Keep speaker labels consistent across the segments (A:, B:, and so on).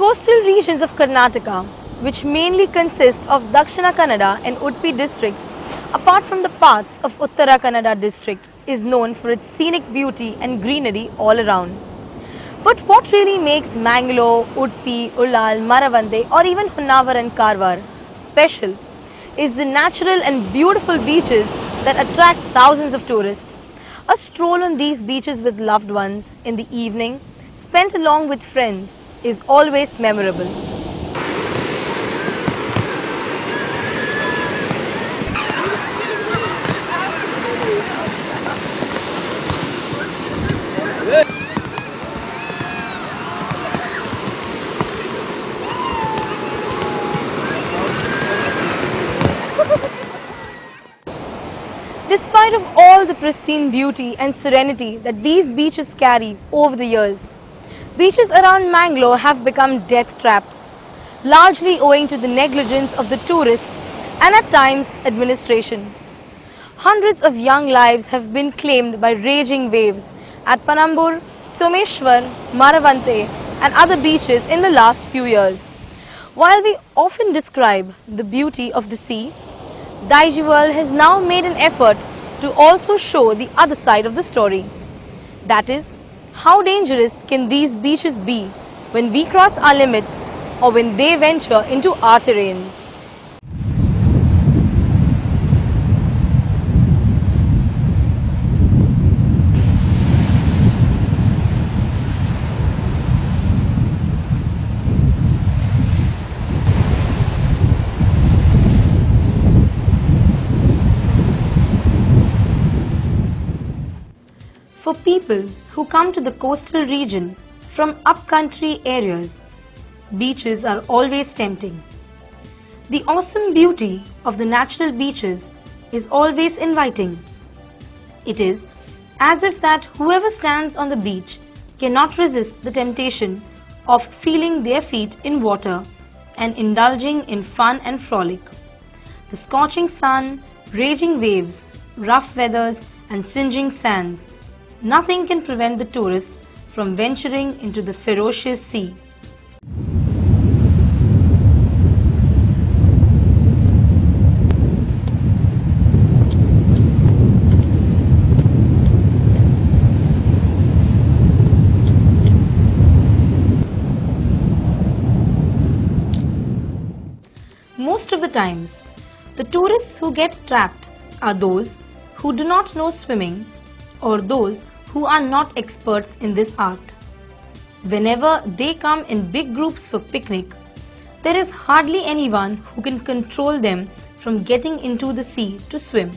A: coastal regions of Karnataka, which mainly consist of Dakshina Kannada and Udupi districts, apart from the parts of Uttara Kannada district, is known for its scenic beauty and greenery all around. But what really makes Mangalore, Udupi, Ullal, Maravande or even Honavar and Karwar special is the natural and beautiful beaches that attract thousands of tourists. A stroll on these beaches with loved ones in the evening, spent along with friends, is always memorable. Despite of all the pristine beauty and serenity that these beaches carry over the years, beaches around Mangalore have become death traps, largely owing to the negligence of the tourists and at times administration. Hundreds of young lives have been claimed by raging waves at Panambur, Someshwar, Maravante and other beaches in the last few years. While we often describe the beauty of the sea, Daijiworld has now made an effort to also show the other side of the story. That is, how dangerous can these beaches be when we cross our limits or when they venture into our terrains. For people who come to the coastal region from upcountry areas, beaches are always tempting. The awesome beauty of the natural beaches is always inviting. It is as if that whoever stands on the beach cannot resist the temptation of feeling their feet in water and indulging in fun and frolic. The scorching sun, raging waves, rough weathers and singeing sands, nothing can prevent the tourists from venturing into the ferocious sea. Most of the times, the tourists who get trapped are those who do not know swimming or those who are not experts in this art. Whenever they come in big groups for picnic, there is hardly anyone who can control them from getting into the sea to swim.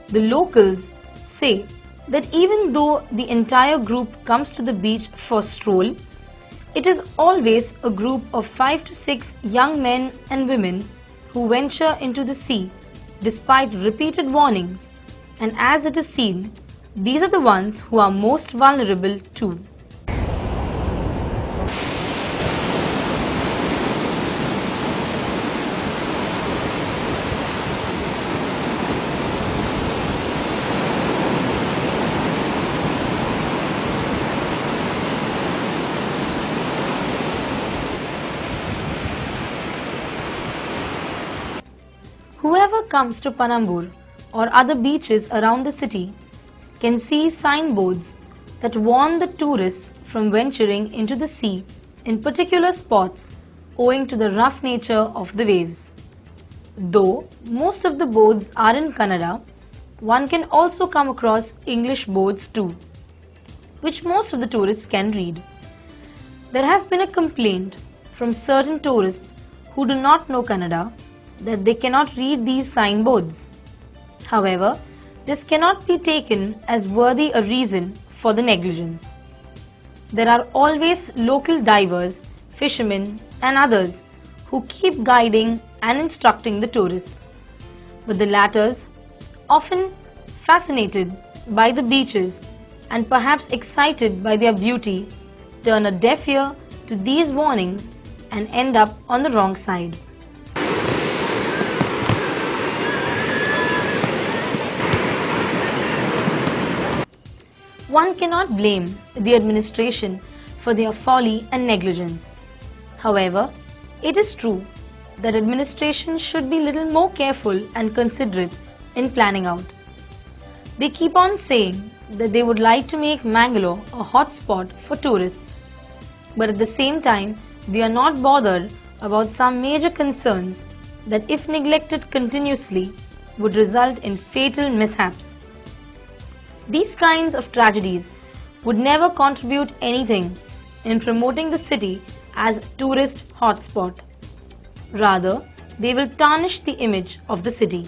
A: The locals say that even though the entire group comes to the beach for stroll, it is always a group of 5 to 6 young men and women who venture into the sea despite repeated warnings, and as it is seen, these are the ones who are most vulnerable too. Whoever comes to Panambur or other beaches around the city can see signboards that warn the tourists from venturing into the sea in particular spots owing to the rough nature of the waves. Though most of the boards are in Kannada, one can also come across English boards too, which most of the tourists can read. There has been a complaint from certain tourists who do not know Kannada that they cannot read these signboards. However, this cannot be taken as worthy a reason for the negligence. There are always local divers, fishermen and others who keep guiding and instructing the tourists. But the latters, often fascinated by the beaches and perhaps excited by their beauty, turn a deaf ear to these warnings and end up on the wrong side. One cannot blame the administration for their folly and negligence. However, it is true that administration should be little more careful and considerate in planning out. They keep on saying that they would like to make Mangalore a hotspot for tourists, but at the same time they are not bothered about some major concerns that if neglected continuously would result in fatal mishaps. These kinds of tragedies would never contribute anything in promoting the city as a tourist hotspot. Rather, they will tarnish the image of the city.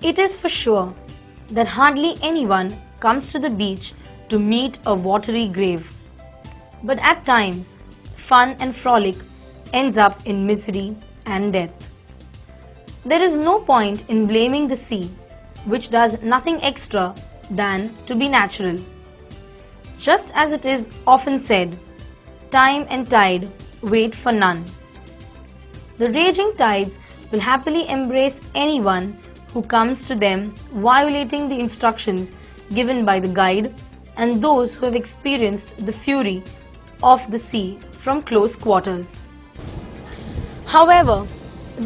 A: It is for sure that hardly anyone comes to the beach to meet a watery grave. But at times, fun and frolic ends up in misery and death. There is no point in blaming the sea, which does nothing extra than to be natural. Just as it is often said, time and tide wait for none. The raging tides will happily embrace anyone who comes to them violating the instructions given by the guide and those who have experienced the fury of the sea from close quarters. However,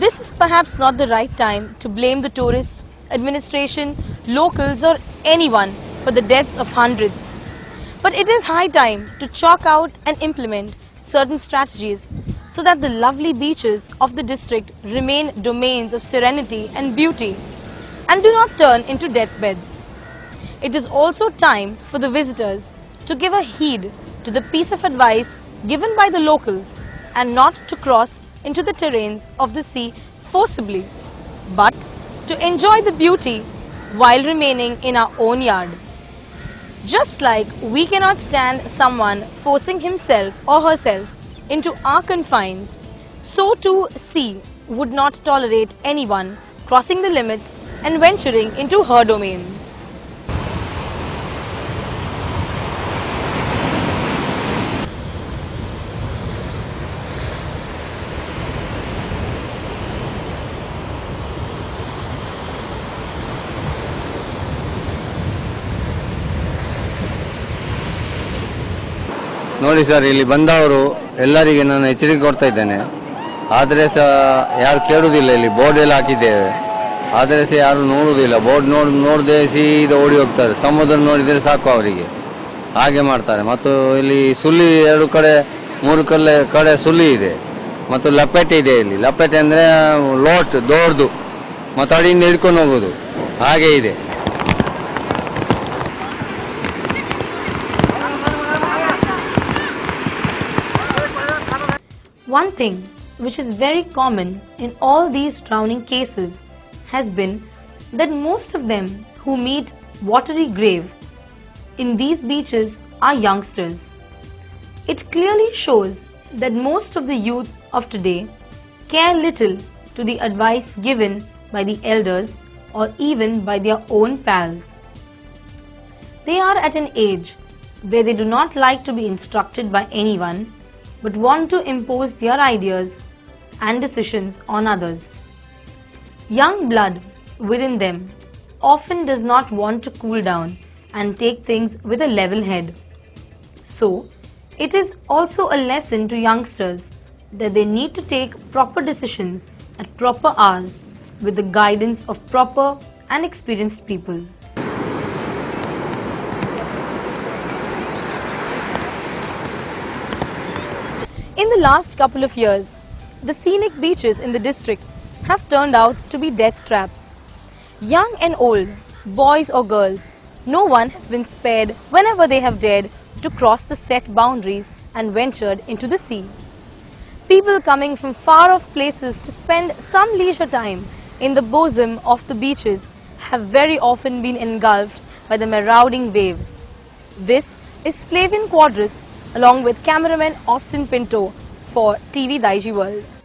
A: this is perhaps not the right time to blame the tourists, administration, locals or anyone for the deaths of hundreds. But it is high time to chalk out and implement certain strategies so that the lovely beaches of the district remain domains of serenity and beauty and do not turn into deathbeds. It is also time for the visitors to give a heed to the piece of advice given by the locals and not to cross into the terrains of the sea forcibly, but to enjoy the beauty while remaining in our own yard. Just like we cannot stand someone forcing himself or herself into our confines, so too sea would not tolerate anyone crossing the limits and venturing into her domain.
B: ನೋಡಿ sir, ಇಲ್ಲಿ ಬಂದವರು ಎಲ್ಲರಿಗೆ ನಾನು ಎಚ್ಚರಿಕೆ ಕೊಡ್ತಾ ಇದ್ದೇನೆ. ಆದರೆ ಸಹ ಯಾರು ಕೇಳುವುದಿಲ್ಲ. ಇಲ್ಲಿ ಬೋರ್ಡ್ ಎಲ್ಲ ಹಾಕಿದ್ದೇವೆ, ಆದರೆ ಸಹ ಯಾರು ನೋಡುವುದಿಲ್ಲ. ಬೋರ್ಡ್ ನೋಡದೆ ಸೀದಾ ಓಡಿ ಹೋಗ್ತಾರೆ. ಸಮುದ್ರ ನೋಡಿದರೆ ಸಾಕು ಅವರಿಗೆ, ಹಾಗೆ ಮಾಡ್ತಾರೆ. ಮತ್ತು ಇಲ್ಲಿ ಸುಳ್ಳಿ 2 ಕಡೆ 3 ಕಡೆ ಸುಳ್ಳಿ ಇದೆ ಮತ್ತು ಲಪೇಟೆ ಇದೆ. ಇಲ್ಲಿ ಲಪೇಟೆ ಅಂದರೆ ಲೋಟ್ ದೊಡ್ಡದು ಮತ್ತು ಅಡಿಯಿಂದ ಹಿಡ್ಕೊಂಡು ಹೋಗೋದು, ಹಾಗೆ ಇದೆ.
A: One thing which is very common in all these drowning cases has been that most of them who meet watery grave in these beaches are youngsters. It clearly shows that most of the youth of today care little to the advice given by the elders or even by their own pals. They are at an age where they do not like to be instructed by anyone but want to impose their ideas and decisions on others. Young blood within them often does not want to cool down and take things with a level head. So, it is also a lesson to youngsters that they need to take proper decisions at proper hours with the guidance of proper and experienced people. In the last couple of years, the scenic beaches in the district have turned out to be death traps. Young and old, boys or girls, no one has been spared whenever they have dared to cross the set boundaries and ventured into the sea. People coming from far off places to spend some leisure time in the bosom of the beaches have very often been engulfed by the marauding waves. This is Flavian Quadris along with cameraman Austin Pinto for TV Daijiworld.